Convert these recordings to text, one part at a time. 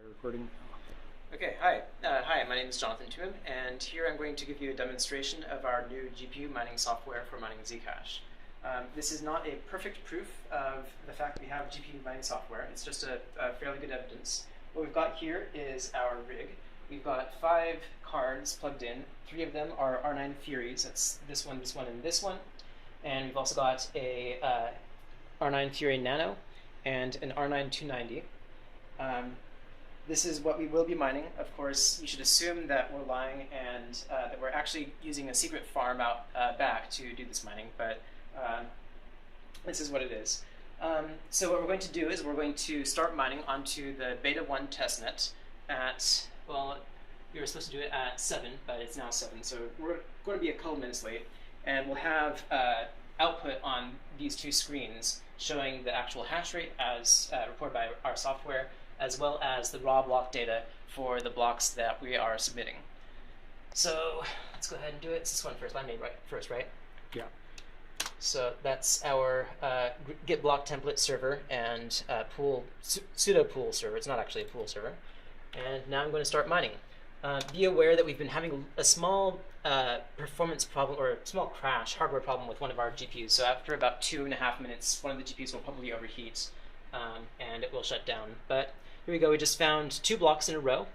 Recording. Okay, hi. Hi, my name is Jonathan Toomim, and here I'm going to give you a demonstration of our new GPU mining software for mining ZCash. This is not a perfect proof of the fact that we have GPU mining software. It's just a fairly good evidence. What we've got here is our rig. We've got 5 cards plugged in. 3 of them are R9 Furies. That's this one, and this one. And we've also got a R9 Fury Nano and an R9 290. This is what we will be mining. Of course, you should assume that we're lying and that we're actually using a secret farm out back to do this mining, but this is what it is. So what we're going to do is we're going to start mining onto the beta 1 testnet at, well, we were supposed to do it at 7, but it's now 7, so we're going to be a couple minutes late, and we'll have output on these 2 screens showing the actual hash rate as reported by our software, as well as the raw block data for the blocks that we are submitting. So let's go ahead and do it. It's this one first. I made first, right? Yeah. So that's our Git block template server and pseudo pool server. It's not actually a pool server. And now I'm going to start mining. Be aware that we've been having a small performance problem, or a small crash, hardware problem with one of our GPUs. So after about 2.5 minutes, one of the GPUs will probably overheat and it will shut down. But here we go. We just found 2 blocks in a row.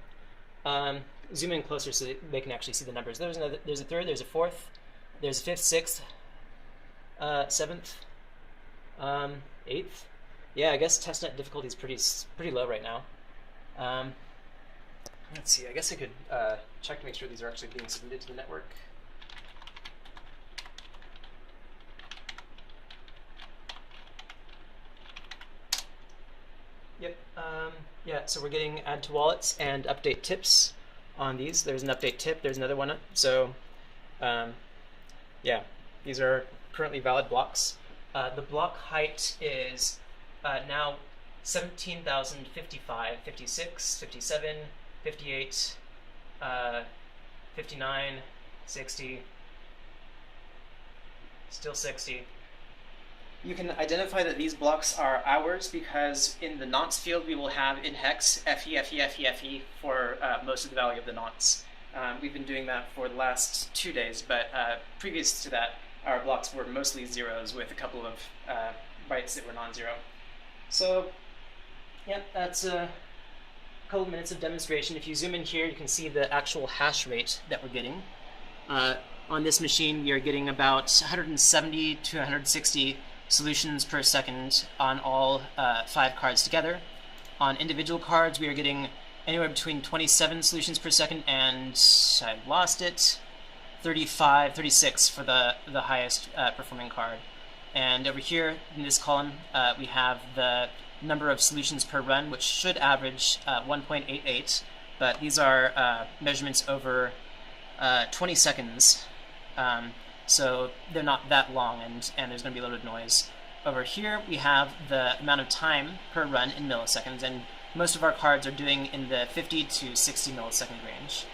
Zoom in closer so that they can actually see the numbers. There's a third, there's a fourth, there's a fifth, sixth, 7th, 8th. Yeah, I guess testnet difficulty is pretty low right now. Let's see. I guess I could check to make sure these are actually being submitted to the network. Yep. Yeah, so we're getting add to wallets and update tips on these. There's an update tip. There's another one. So, yeah, these are currently valid blocks. The block height is now 17,055, 56, 57, 58, 59, 60, still 60. You can identify that these blocks are ours because in the nonce field we will have in hex FE, FE, FE, FE for most of the value of the nonce. We've been doing that for the last 2 days, but previous to that our blocks were mostly zeros with a couple of bytes that were non-zero. So yeah, that's a couple of minutes of demonstration. If you zoom in here, you can see the actual hash rate that we're getting. On this machine, we are getting about 170 to 160 solutions per second on all 5 cards together. On individual cards, we are getting anywhere between 27 solutions per second and, I've lost it, 35, 36 for the highest performing card. And over here in this column, we have the number of solutions per run, which should average 1.88, but these are measurements over 20 seconds. So they're not that long, and there's going to be a little bit of noise. Over here, we have the amount of time per run in milliseconds, and most of our cards are doing in the 50 to 60 millisecond range.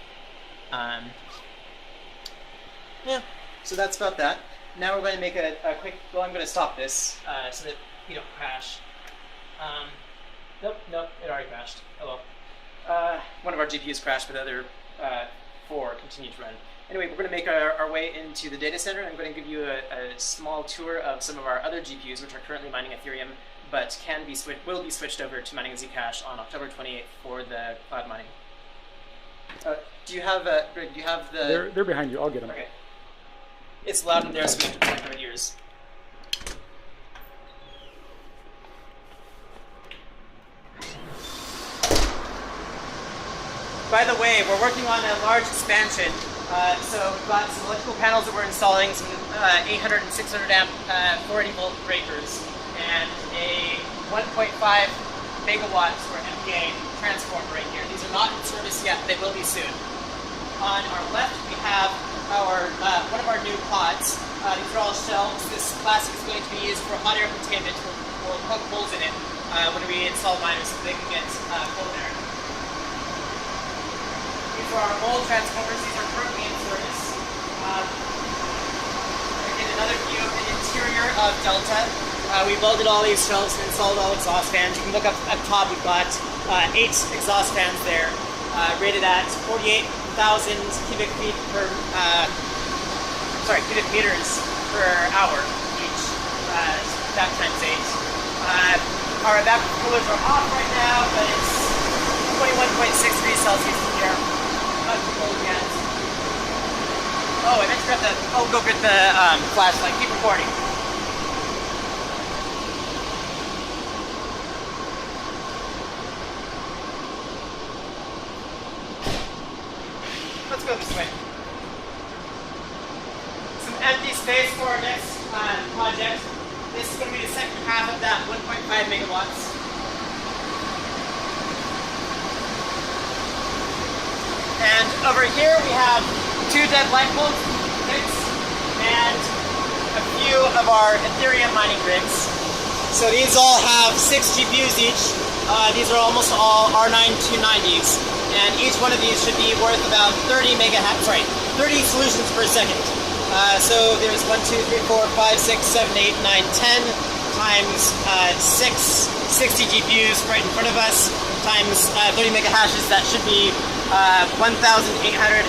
Yeah, so that's about that. Now we're going to make a quick, well, I'm going to stop this so that we don't crash. Nope, it already crashed. Oh well. One of our GPUs crashed, but the other 4 continue to run. Anyway, we're going to make our way into the data center. I'm going to give you a small tour of some of our other GPUs, which are currently mining Ethereum, but will be switched over to mining ZCash on October 28th for the cloud mining. Do you have the... They're behind you. I'll get them. Okay. It's loud in there, so we have to protect our ears. By the way, we're working on a large expansion. So we've got some electrical panels that we're installing, some 800 and 600 amp 480 volt breakers, and a 1.5 megawatts or MPA transformer right here. These are not in service yet, they will be soon. On our left, we have our one of our new pods. These are all shelves. This plastic is going to be used for hot air containment. We'll poke holes in it when we install miners so they can get cold air. These are our old transformers. These are currently in service. Again, another view of the interior of Delta. We welded all these shelves and installed all exhaust fans. You can look up top. We've got 8 exhaust fans there, rated at 48,000 cubic feet per, cubic meters per hour each. That times 8. Our evaporative coolers are off right now, but it's 21.6 degrees Celsius in here. Not too cold yet. Oh, I meant to grab the. Oh, go get the flashlight. Keep recording. Let's go this way. Some empty space for our next project. This is going to be the second half of that 1.5 megawatts. And over here we have 2 dead light bulb rigs and a few of our Ethereum mining rigs. So these all have 6 GPUs each. These are almost all R9 290s, and each one of these should be worth about 30 solutions per second. So there's 1, 2, 3, 4, 5, 6, 7, 8, 9, 10 times 6 60 GPUs right in front of us times 30 mega hashes. That should be 1,800.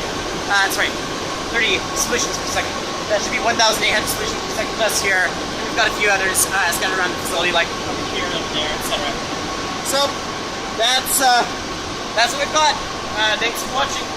30 solutions per second. That should be 1,800 solutions per second just here. And we've got a few others scattered around the facility, like over here, over there, etc. So that's what we've got. Thanks for watching.